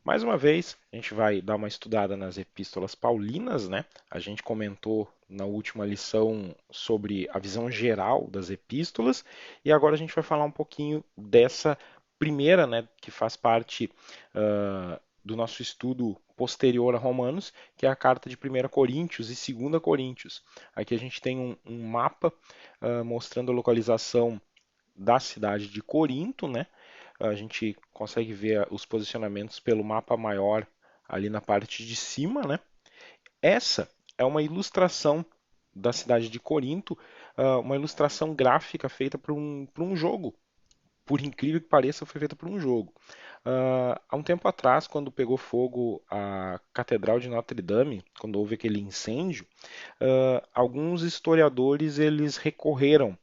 Mais uma vez, a gente vai dar uma estudada nas epístolas paulinas, né? A gente comentou na última lição sobre a visão geral das epístolas e agora a gente vai falar um pouquinho dessa primeira, né, que faz parte do nosso estudo posterior a Romanos, que é a carta de 1 Coríntios e 2 Coríntios. Aqui a gente tem um mapa mostrando a localização da cidade de Corinto, né? A gente consegue ver os posicionamentos pelo mapa maior ali na parte de cima, né? Essa é uma ilustração da cidade de Corinto, uma ilustração gráfica feita para um jogo. Por incrível que pareça, foi feita por um jogo. Há um tempo atrás, quando pegou fogo a Catedral de Notre Dame, quando houve aquele incêndio, alguns historiadores eles recorreram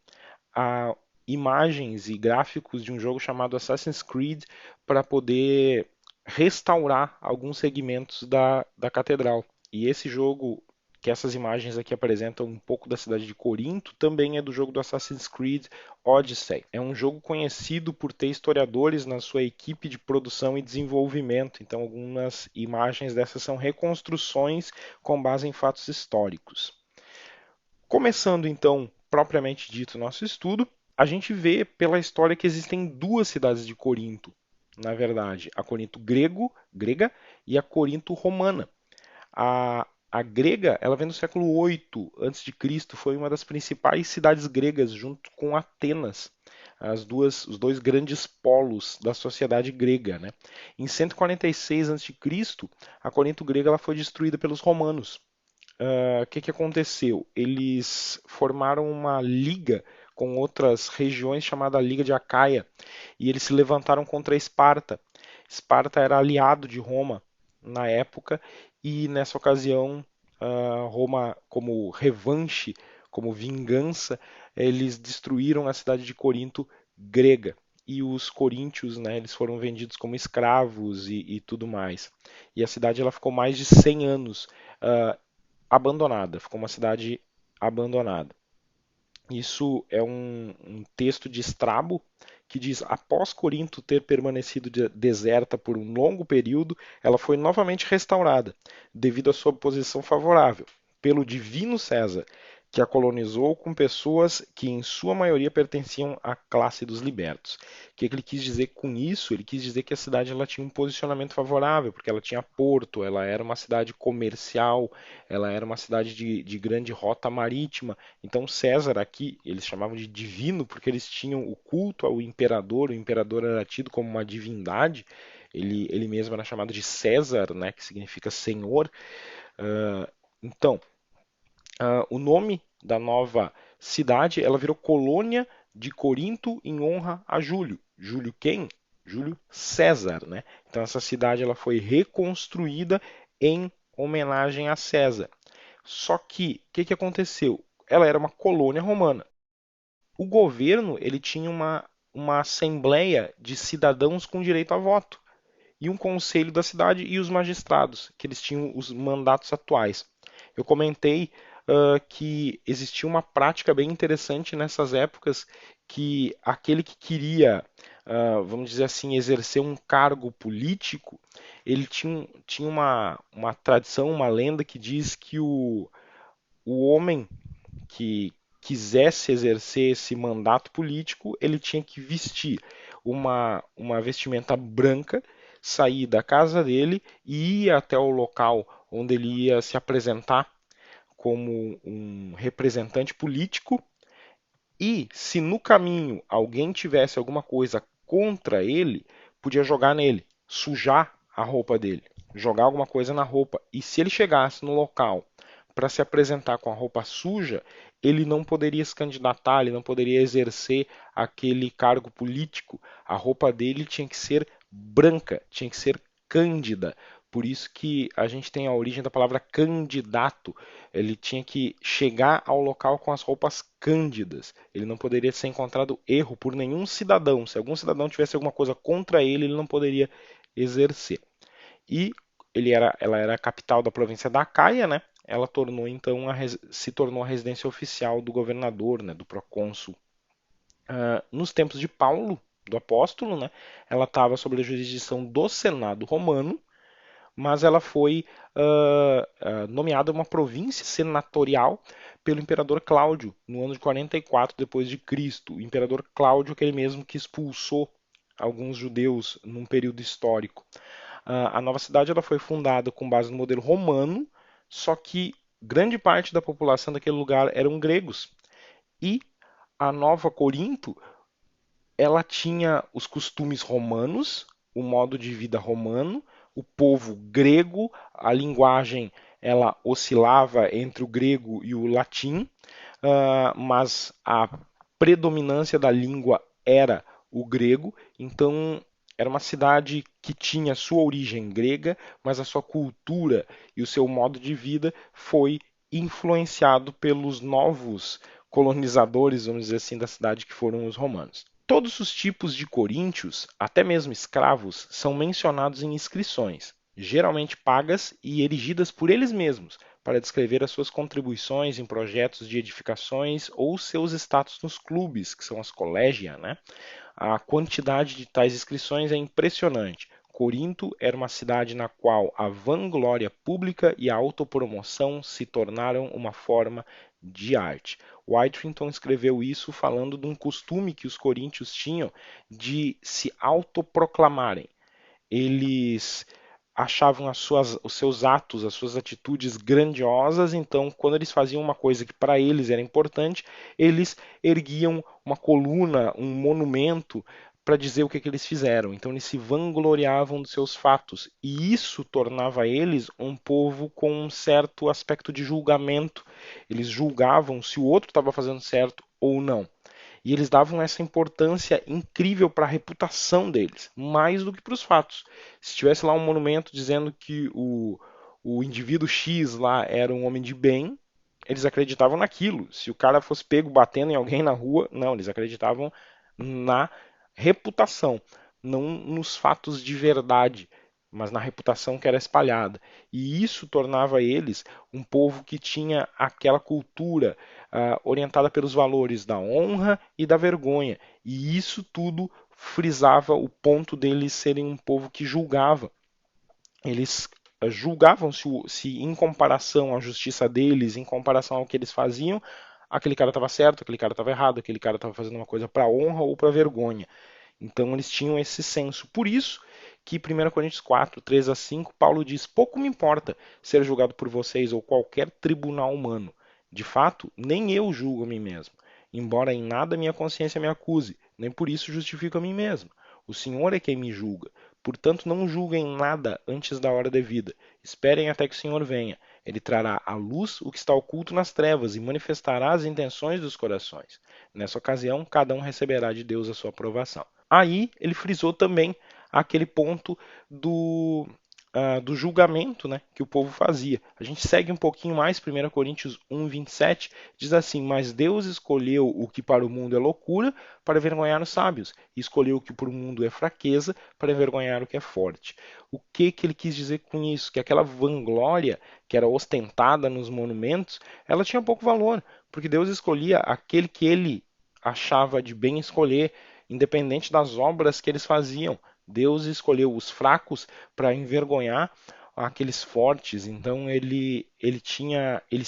a imagens e gráficos de um jogo chamado Assassin's Creed para poder restaurar alguns segmentos da catedral. E esse jogo, que essas imagens aqui apresentam um pouco da cidade de Corinto, também é do jogo do Assassin's Creed Odyssey. É um jogo conhecido por ter historiadores na sua equipe de produção e desenvolvimento, então algumas imagens dessas são reconstruções com base em fatos históricos. Começando então, propriamente dito, o nosso estudo, a gente vê pela história que existem duas cidades de Corinto, na verdade, a Corinto grega e a Corinto romana. A grega, ela vem do século 8 a.C., foi uma das principais cidades gregas junto com Atenas, os dois grandes polos da sociedade grega, né? Em 146 a.C., a Corinto grega ela foi destruída pelos romanos. O que aconteceu? Eles formaram uma liga com outras regiões chamada Liga de Acaia e eles se levantaram contra Esparta. Esparta era aliado de Roma na época e nessa ocasião Roma, como revanche, como vingança, eles destruíram a cidade de Corinto grega. E os coríntios, né, eles foram vendidos como escravos e tudo mais. E a cidade ela ficou mais de 100 anos uh, abandonada, ficou uma cidade abandonada. Isso é um texto de Estrabo que diz: após Corinto ter permanecido deserta por um longo período, ela foi novamente restaurada, devido à sua posição favorável, pelo divino César, que a colonizou com pessoas que, em sua maioria, pertenciam à classe dos libertos. O que ele quis dizer com isso? Ele quis dizer que a cidade ela tinha um posicionamento favorável, porque ela tinha porto, ela era uma cidade comercial, ela era uma cidade de grande rota marítima. Então César aqui, eles chamavam de divino porque eles tinham o culto ao imperador, o imperador era tido como uma divindade, ele mesmo era chamado de César, né, que significa senhor. Então, o nome da nova cidade, ela virou colônia de Corinto em honra a Júlio. Júlio quem? Júlio César, né? Então essa cidade ela foi reconstruída em homenagem a César. Só que, o que aconteceu? Ela era uma colônia romana. O governo ele tinha uma assembleia de cidadãos com direito a voto e um conselho da cidade e os magistrados, que eles tinham os mandatos atuais. Eu comentei que existia uma prática bem interessante nessas épocas que aquele que queria, vamos dizer assim, exercer um cargo político, ele tinha uma tradição, uma lenda que diz que o homem que quisesse exercer esse mandato político, ele tinha que vestir uma vestimenta branca, sair da casa dele e ir até o local onde ele ia se apresentar como um representante político. E se no caminho alguém tivesse alguma coisa contra ele, podia jogar nele, sujar a roupa dele, jogar alguma coisa na roupa. E se ele chegasse no local para se apresentar com a roupa suja, ele não poderia se candidatar, ele não poderia exercer aquele cargo político. A roupa dele tinha que ser branca, tinha que ser cândida. Por isso que a gente tem a origem da palavra candidato. Ele tinha que chegar ao local com as roupas cândidas. Ele não poderia ser encontrado erro por nenhum cidadão. Se algum cidadão tivesse alguma coisa contra ele, ele não poderia exercer. E ela era a capital da província da Acaia, né? Ela tornou então se tornou a residência oficial do governador, né, do procônsul. Nos tempos de Paulo, do apóstolo, né, ela estava sob a jurisdição do Senado romano mas ela foi nomeada uma província senatorial pelo imperador Cláudio no ano de 44 depois de Cristo. O imperador Cláudio, aquele mesmo que expulsou alguns judeus num período histórico. A nova cidade ela foi fundada com base no modelo romano, só que grande parte da população daquele lugar eram gregos. E a Nova Corinto, ela tinha os costumes romanos, o modo de vida romano, o povo grego, a linguagem ela oscilava entre o grego e o latim, mas a predominância da língua era o grego, então era uma cidade que tinha sua origem grega, mas a sua cultura e o seu modo de vida foi influenciado pelos novos colonizadores, vamos dizer assim, da cidade que foram os romanos. Todos os tipos de coríntios, até mesmo escravos, são mencionados em inscrições, geralmente pagas e erigidas por eles mesmos, para descrever as suas contribuições em projetos de edificações ou seus status nos clubes, que são as collegia, né? A quantidade de tais inscrições é impressionante. Corinto era uma cidade na qual a vanglória pública e a autopromoção se tornaram uma forma de arte. Whiterington escreveu isso falando de um costume que os coríntios tinham de se autoproclamarem. Eles achavam os seus atos, as suas atitudes grandiosas, então quando eles faziam uma coisa que para eles era importante, eles erguiam uma coluna, um monumento para dizer o que eles fizeram. Então eles se vangloriavam dos seus fatos e isso tornava eles um povo com um certo aspecto de julgamento. Eles julgavam se o outro estava fazendo certo ou não. E eles davam essa importância incrível para a reputação deles, mais do que para os fatos. Se tivesse lá um monumento dizendo que o indivíduo X lá era um homem de bem, eles acreditavam naquilo. Se o cara fosse pego batendo em alguém na rua, não, eles acreditavam na reputação, não nos fatos de verdade, mas na reputação que era espalhada. E isso tornava eles um povo que tinha aquela cultura orientada pelos valores da honra e da vergonha. E isso tudo frisava o ponto deles serem um povo que julgava. Eles julgavam se em comparação à justiça deles, em comparação ao que eles faziam, aquele cara estava certo, aquele cara estava errado, aquele cara estava fazendo uma coisa para honra ou para vergonha. Então eles tinham esse senso. Por isso que 1 Coríntios 4, 3 a 5, Paulo diz: pouco me importa ser julgado por vocês ou qualquer tribunal humano. De fato, nem eu julgo a mim mesmo. Embora em nada minha consciência me acuse, nem por isso justifico a mim mesmo. O Senhor é quem me julga. Portanto, não julguem nada antes da hora devida. Esperem até que o Senhor venha. Ele trará à luz o que está oculto nas trevas e manifestará as intenções dos corações. Nessa ocasião, cada um receberá de Deus a sua aprovação. Aí ele frisou também aquele ponto do julgamento, né, que o povo fazia. A gente segue um pouquinho mais, 1 Coríntios 1, 27, diz assim: mas Deus escolheu o que para o mundo é loucura para envergonhar os sábios, e escolheu o que para o mundo é fraqueza para envergonhar o que é forte. O que ele quis dizer com isso? Que aquela vanglória que era ostentada nos monumentos, ela tinha pouco valor, porque Deus escolhia aquele que ele achava de bem escolher, independente das obras que eles faziam. Deus escolheu os fracos para envergonhar aqueles fortes. Então eles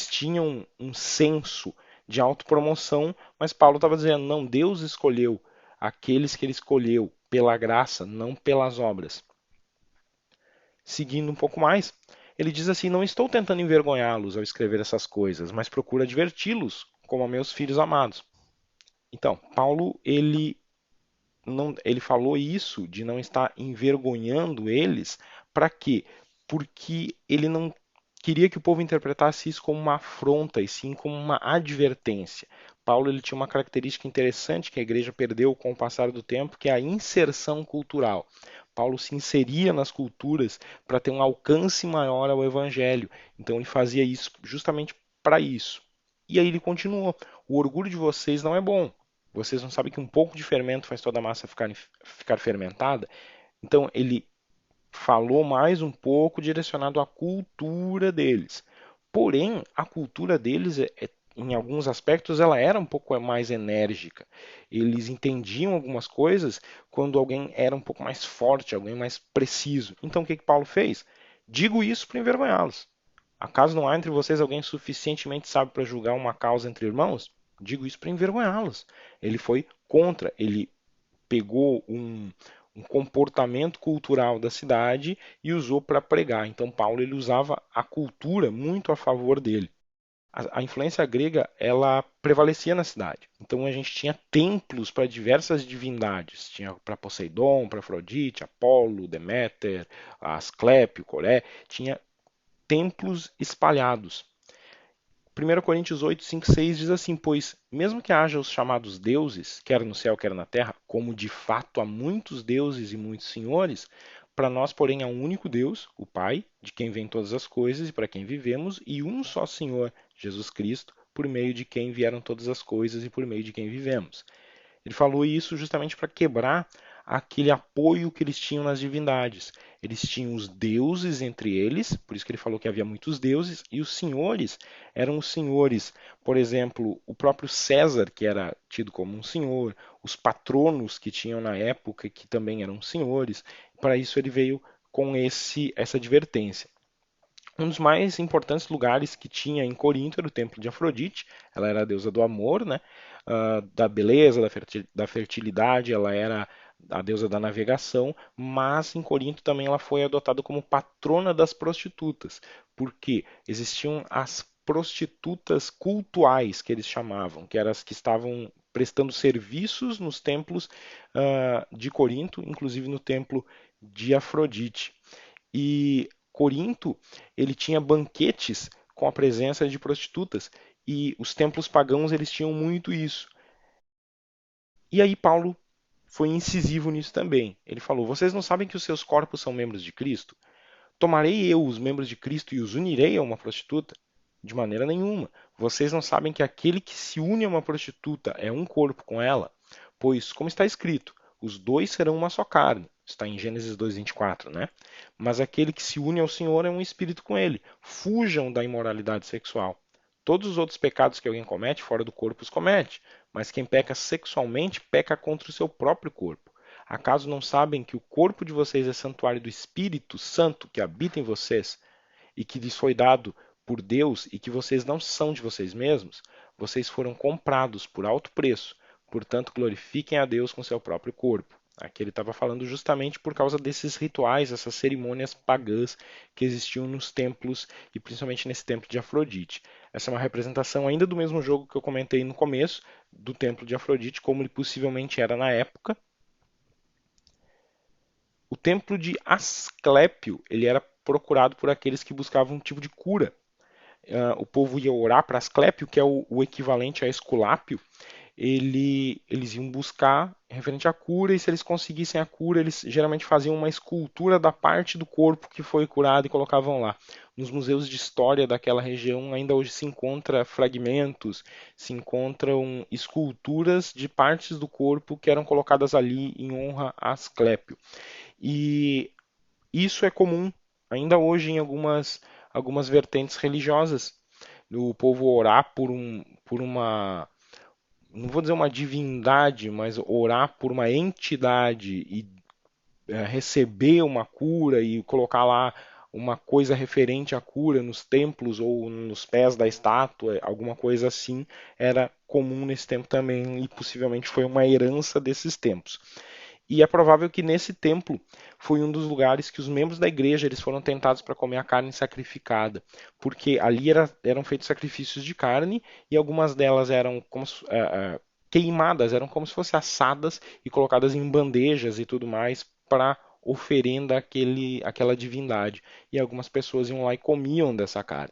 tinham um senso de autopromoção, mas Paulo estava dizendo: não, Deus escolheu aqueles que ele escolheu pela graça, não pelas obras. Seguindo um pouco mais, ele diz assim: não estou tentando envergonhá-los ao escrever essas coisas, mas procuro adverti-los como a meus filhos amados. Então, Paulo ele falou isso de não estar envergonhando eles, para quê? Porque ele não queria que o povo interpretasse isso como uma afronta e sim como uma advertência. Paulo ele tinha uma característica interessante que a igreja perdeu com o passar do tempo, que é a inserção cultural. Paulo se inseria nas culturas para ter um alcance maior ao evangelho. Então ele fazia isso justamente para isso. E aí ele continuou: o orgulho de vocês não é bom. Vocês não sabem que um pouco de fermento faz toda a massa ficar fermentada? Então ele falou mais um pouco direcionado à cultura deles. Porém, a cultura deles, em alguns aspectos, ela era um pouco mais enérgica. Eles entendiam algumas coisas quando alguém era um pouco mais forte, alguém mais preciso. Então, o que Paulo fez? Digo isso para envergonhá-los. Acaso não há entre vocês alguém suficientemente sábio para julgar uma causa entre irmãos? Digo isso para envergonhá-los. Ele foi contra, ele pegou um comportamento cultural da cidade e usou para pregar. Então Paulo ele usava a cultura muito a favor dele. A influência grega ela prevalecia na cidade. Então a gente tinha templos para diversas divindades. Tinha para Poseidon, para Afrodite, Apolo, Deméter, Asclépio, Coré. Tinha templos espalhados. 1 Coríntios 8, 5, 6 diz assim: Pois, mesmo que haja os chamados deuses, quer no céu, quer na terra, como de fato há muitos deuses e muitos senhores, para nós, porém, há um único Deus, o Pai, de quem vêm todas as coisas e para quem vivemos, e um só Senhor, Jesus Cristo, por meio de quem vieram todas as coisas e por meio de quem vivemos. Ele falou isso justamente para quebrar aquele apoio que eles tinham nas divindades. Eles tinham os deuses entre eles, por isso que ele falou que havia muitos deuses, e os senhores eram os senhores, por exemplo, o próprio César, que era tido como um senhor, os patronos que tinham na época, que também eram senhores. Para isso ele veio com essa advertência. Um dos mais importantes lugares que tinha em Corinto era o templo de Afrodite. Ela era a deusa do amor, né? Da beleza, da fertilidade, ela era a deusa da navegação, mas em Corinto também ela foi adotada como patrona das prostitutas, porque existiam as prostitutas cultuais, que eles chamavam, que eram as que estavam prestando serviços nos templos de Corinto, inclusive no templo de Afrodite. E Corinto, ele tinha banquetes com a presença de prostitutas, e os templos pagãos eles tinham muito isso. E aí Paulo foi incisivo nisso também. Ele falou: "Vocês não sabem que os seus corpos são membros de Cristo? Tomarei eu os membros de Cristo e os unirei a uma prostituta? De maneira nenhuma. Vocês não sabem que aquele que se une a uma prostituta é um corpo com ela? Pois, como está escrito, os dois serão uma só carne. Está em Gênesis 2:24, né? Mas aquele que se une ao Senhor é um espírito com ele. Fujam da imoralidade sexual. Todos os outros pecados que alguém comete fora do corpo os comete, mas quem peca sexualmente peca contra o seu próprio corpo. Acaso não sabem que o corpo de vocês é santuário do Espírito Santo que habita em vocês e que lhes foi dado por Deus e que vocês não são de vocês mesmos? Vocês foram comprados por alto preço, portanto glorifiquem a Deus com seu próprio corpo. Aqui ele estava falando justamente por causa desses rituais, essas cerimônias pagãs que existiam nos templos e principalmente nesse templo de Afrodite. Essa é uma representação ainda do mesmo jogo que eu comentei no começo, do templo de Afrodite, como ele possivelmente era na época. O templo de Asclépio, ele era procurado por aqueles que buscavam um tipo de cura. O povo ia orar para Asclépio, que é o equivalente a Esculápio. Eles iam buscar referente à cura, e se eles conseguissem a cura, eles geralmente faziam uma escultura da parte do corpo que foi curado e colocavam lá. Nos museus de história daquela região ainda hoje se encontra fragmentos, se encontram esculturas de partes do corpo que eram colocadas ali em honra a Asclépio. E isso é comum ainda hoje em algumas vertentes religiosas. O povo orar por uma, não vou dizer uma divindade, mas orar por uma entidade e receber uma cura e colocar lá uma coisa referente à cura nos templos ou nos pés da estátua, alguma coisa assim, era comum nesse tempo também e possivelmente foi uma herança desses tempos. E é provável que nesse templo foi um dos lugares que os membros da igreja eles foram tentados para comer a carne sacrificada, porque ali eram feitos sacrifícios de carne e algumas delas eram como queimadas, eram como se fossem assadas e colocadas em bandejas e tudo mais para oferenda àquela divindade. E algumas pessoas iam lá e comiam dessa carne.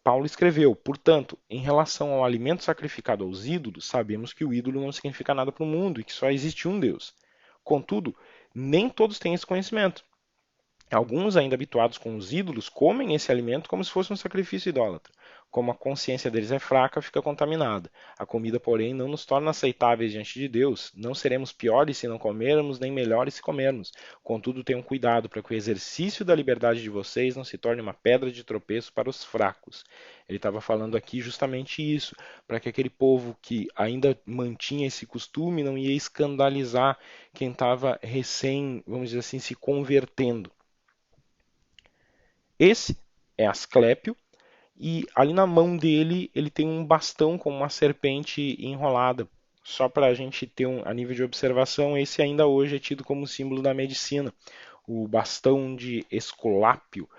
Paulo escreveu: portanto, em relação ao alimento sacrificado aos ídolos, sabemos que o ídolo não significa nada para o mundo e que só existe um Deus. Contudo, nem todos têm esse conhecimento. Alguns, ainda habituados com os ídolos, comem esse alimento como se fosse um sacrifício idólatra. Como a consciência deles é fraca, fica contaminada. A comida, porém, não nos torna aceitáveis diante de Deus. Não seremos piores se não comermos, nem melhores se comermos. Contudo, tenham cuidado para que o exercício da liberdade de vocês não se torne uma pedra de tropeço para os fracos. Ele estava falando aqui justamente isso, para que aquele povo que ainda mantinha esse costume não ia escandalizar quem estava recém, vamos dizer assim, se convertendo. Esse é Asclépio, e ali na mão dele ele tem um bastão com uma serpente enrolada. Só para a gente ter a nível de observação, esse ainda hoje é tido como símbolo da medicina. O bastão de Esculápio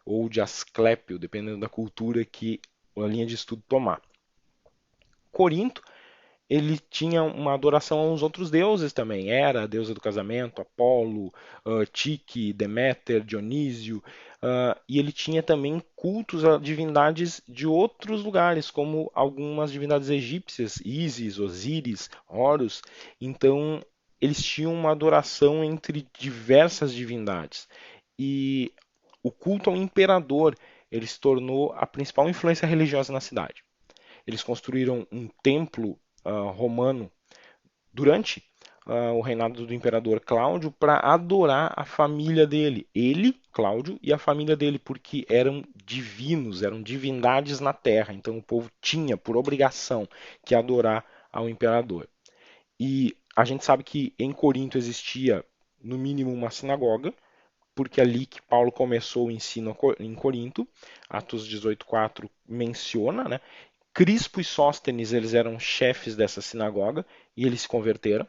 ou de Asclépio, dependendo da cultura que a linha de estudo tomar. Corinto, ele tinha uma adoração a uns outros deuses também. Hera, a deusa do casamento, Apolo, Tique, Deméter, Dionísio. E ele tinha também cultos a divindades de outros lugares, como algumas divindades egípcias, Ísis, Osíris, Horus. Então, eles tinham uma adoração entre diversas divindades. E o culto ao imperador ele se tornou a principal influência religiosa na cidade. Eles construíram um templo romano durante o reinado do imperador Cláudio para adorar a família dele, ele, Cláudio, e a família dele, porque eram divinos, eram divindades na terra. Então o povo tinha por obrigação que adorar ao imperador. E a gente sabe que em Corinto existia no mínimo uma sinagoga, porque é ali que Paulo começou o ensino em Corinto, Atos 18:4 menciona, né? Crispo e Sóstenes, eles eram chefes dessa sinagoga e eles se converteram,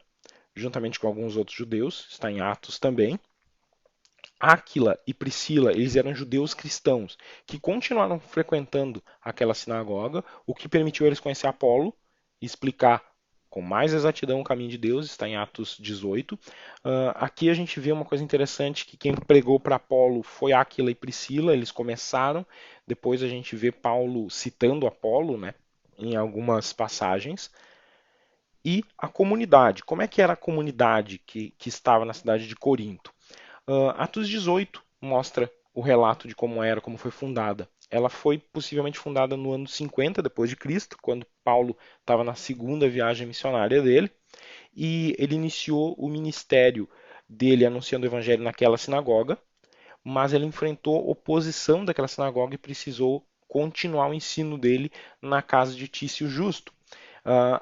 juntamente com alguns outros judeus, está em Atos também. Áquila e Priscila, eles eram judeus cristãos que continuaram frequentando aquela sinagoga, o que permitiu eles conhecer Apolo e explicar com mais exatidão o caminho de Deus, está em Atos 18. Aqui a gente vê uma coisa interessante, que quem pregou para Apolo foi Áquila e Priscila, eles começaram, depois a gente vê Paulo citando Apolo, né, em algumas passagens. E a comunidade, como é que era a comunidade que estava na cidade de Corinto? Atos 18 mostra o relato de como era, como foi fundada. Ela foi possivelmente fundada no ano 50 depois de Cristo, quando Paulo estava na segunda viagem missionária dele, e ele iniciou o ministério dele anunciando o evangelho naquela sinagoga, mas ele enfrentou oposição daquela sinagoga e precisou continuar o ensino dele na casa de Tício Justo.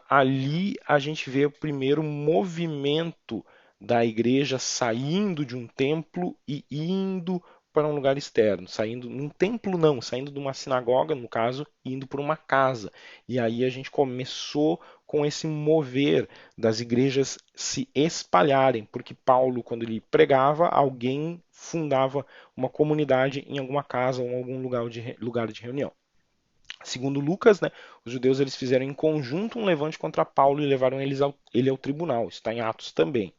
Ali a gente vê o primeiro movimento da igreja saindo de um templo e indo para um lugar externo, saindo num templo não, saindo de uma sinagoga, no caso, e indo para uma casa. E aí a gente começou com esse mover das igrejas se espalharem, porque Paulo, quando ele pregava, alguém fundava uma comunidade em alguma casa ou em algum lugar de reunião. Segundo Lucas, né, os judeus eles fizeram em conjunto um levante contra Paulo e levaram ele ao tribunal. Isso está em Atos também.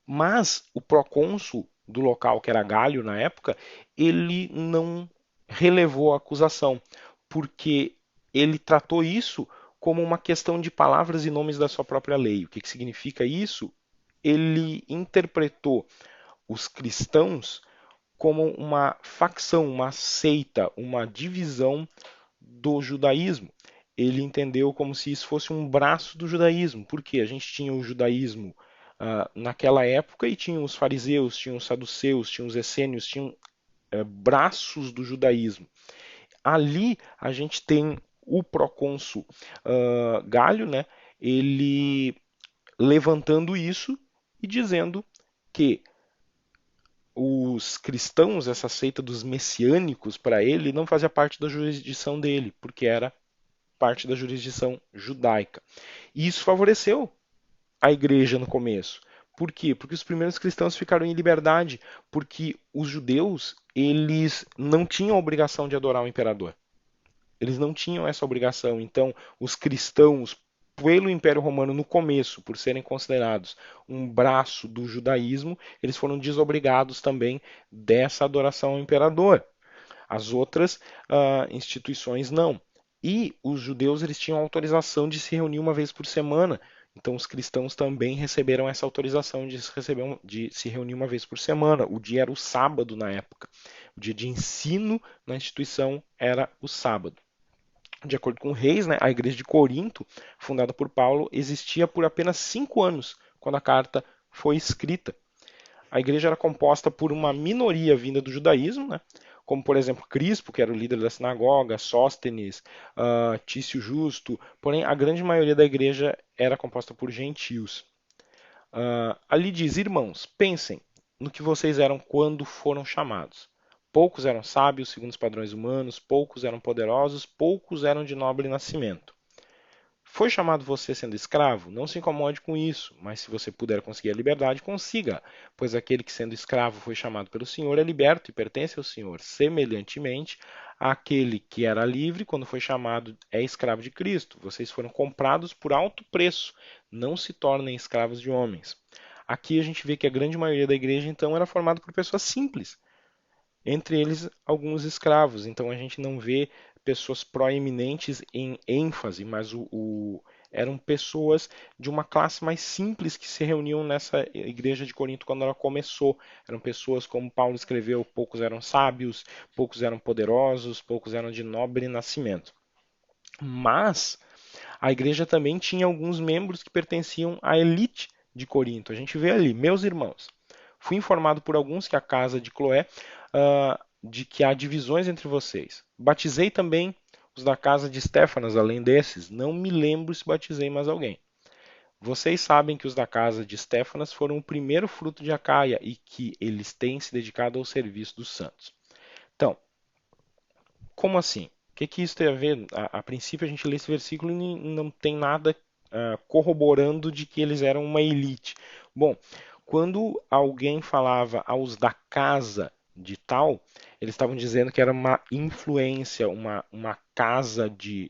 Mas o procônsul do local, que era Galho na época, ele não relevou a acusação, porque ele tratou isso como uma questão de palavras e nomes da sua própria lei. O que, que significa isso? Ele interpretou os cristãos como uma facção, uma seita, uma divisão do judaísmo. Ele entendeu como se isso fosse um braço do judaísmo, porque a gente tinha o judaísmo naquela época e tinha os fariseus, tinha os saduceus, tinha os essênios, tinham braços do judaísmo. Ali a gente tem o procônsul Galho, né, ele levantando isso e dizendo que os cristãos, essa seita dos messiânicos, para ele não fazia parte da jurisdição dele, porque era parte da jurisdição judaica. E isso favoreceu a igreja no começo. Por quê? Porque os primeiros cristãos ficaram em liberdade, porque os judeus, eles não tinham a obrigação de adorar o imperador. Eles não tinham essa obrigação. Então, os cristãos, pelo Império Romano no começo, por serem considerados um braço do judaísmo, eles foram desobrigados também dessa adoração ao imperador. As outras instituições não. E os judeus eles tinham autorização de se reunir uma vez por semana. Então os cristãos também receberam essa autorização de se reunir uma vez por semana. O dia era o sábado na época. O dia de ensino na instituição era o sábado. De acordo com Reis, né, a igreja de Corinto, fundada por Paulo, existia por apenas 5 anos, quando a carta foi escrita. A igreja era composta por uma minoria vinda do judaísmo, né, como por exemplo Crispo, que era o líder da sinagoga, Sóstenes, Tício Justo, porém a grande maioria da igreja era composta por gentios. Ali diz, irmãos, pensem no que vocês eram quando foram chamados. Poucos eram sábios segundo os padrões humanos, poucos eram poderosos, poucos eram de nobre nascimento. Foi chamado você sendo escravo? Não se incomode com isso, mas se você puder conseguir a liberdade, consiga, pois aquele que sendo escravo foi chamado pelo Senhor é liberto e pertence ao Senhor. Semelhantemente, aquele que era livre, quando foi chamado, é escravo de Cristo. Vocês foram comprados por alto preço, não se tornem escravos de homens. Aqui a gente vê que a grande maioria da igreja, então, era formada por pessoas simples, entre eles alguns escravos. Então a gente não vê pessoas proeminentes em ênfase, mas eram pessoas de uma classe mais simples que se reuniam nessa igreja de Corinto quando ela começou. Eram pessoas, como Paulo escreveu, poucos eram sábios, poucos eram poderosos, poucos eram de nobre nascimento. Mas a igreja também tinha alguns membros que pertenciam à elite de Corinto. A gente vê ali, meus irmãos, fui informado por alguns que a casa de Cloé de que há divisões entre vocês. Batizei também os da casa de Estéfanas, além desses. Não me lembro se batizei mais alguém. Vocês sabem que os da casa de Estéfanas foram o primeiro fruto de Acaia e que eles têm se dedicado ao serviço dos santos. Então, como assim? O que isso tem a ver? A princípio a gente lê esse versículo e não tem nada corroborando de que eles eram uma elite. Bom, quando alguém falava aos da casa de tal, eles estavam dizendo que era uma influência, uma casa de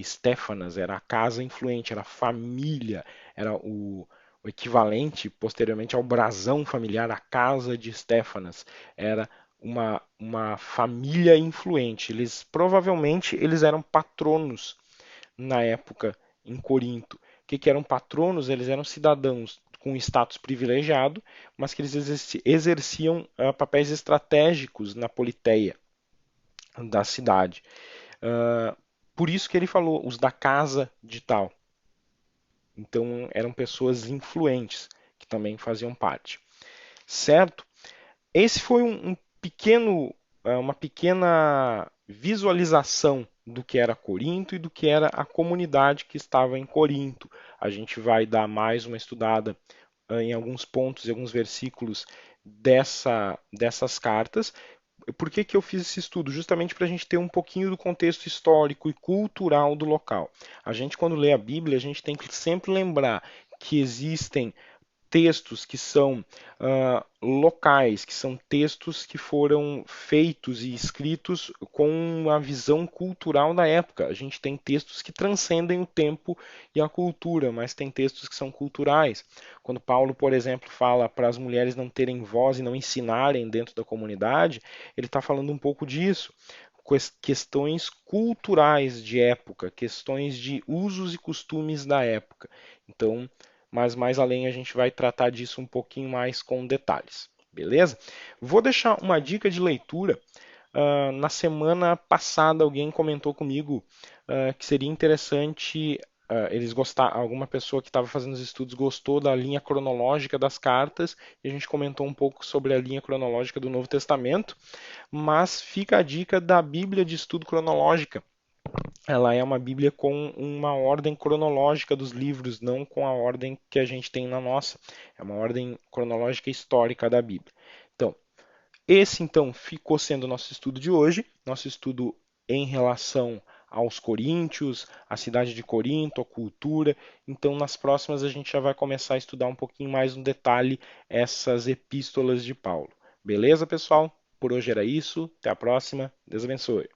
Stefanas, era a casa influente, era a família, era o equivalente posteriormente ao brasão familiar, a casa de Stefanas, era uma família influente. Eles provavelmente eles eram patronos na época em Corinto. O que eram patronos? Eles eram cidadãos com status privilegiado, mas que eles exerciam papéis estratégicos na politeia da cidade. Por isso que ele falou, os da casa de tal. Então eram pessoas influentes que também faziam parte. Certo? Esse foi uma pequena visualização do que era Corinto e do que era a comunidade que estava em Corinto. A gente vai dar mais uma estudada em alguns pontos e alguns versículos dessas cartas. Por que, que eu fiz esse estudo? Justamente para a gente ter um pouquinho do contexto histórico e cultural do local. A gente, quando lê a Bíblia, a gente tem que sempre lembrar que existem textos que são locais, que são textos que foram feitos e escritos com a visão cultural da época. A gente tem textos que transcendem o tempo e a cultura, mas tem textos que são culturais. Quando Paulo, por exemplo, fala para as mulheres não terem voz e não ensinarem dentro da comunidade, ele está falando um pouco disso. Questões culturais de época, questões de usos e costumes da época. Então, mas mais além a gente vai tratar disso um pouquinho mais com detalhes, beleza? Vou deixar uma dica de leitura. Na semana passada alguém comentou comigo que seria interessante alguma pessoa que estava fazendo os estudos gostou da linha cronológica das cartas e a gente comentou um pouco sobre a linha cronológica do Novo Testamento, mas fica a dica da Bíblia de Estudo Cronológica. Ela é uma Bíblia com uma ordem cronológica dos livros, não com a ordem que a gente tem na nossa. É uma ordem cronológica histórica da Bíblia. Então, esse então ficou sendo o nosso estudo de hoje, nosso estudo em relação aos coríntios, a cidade de Corinto, a cultura. Então, nas próximas a gente já vai começar a estudar um pouquinho mais no detalhe essas epístolas de Paulo. Beleza, pessoal? Por hoje era isso. Até a próxima. Deus abençoe.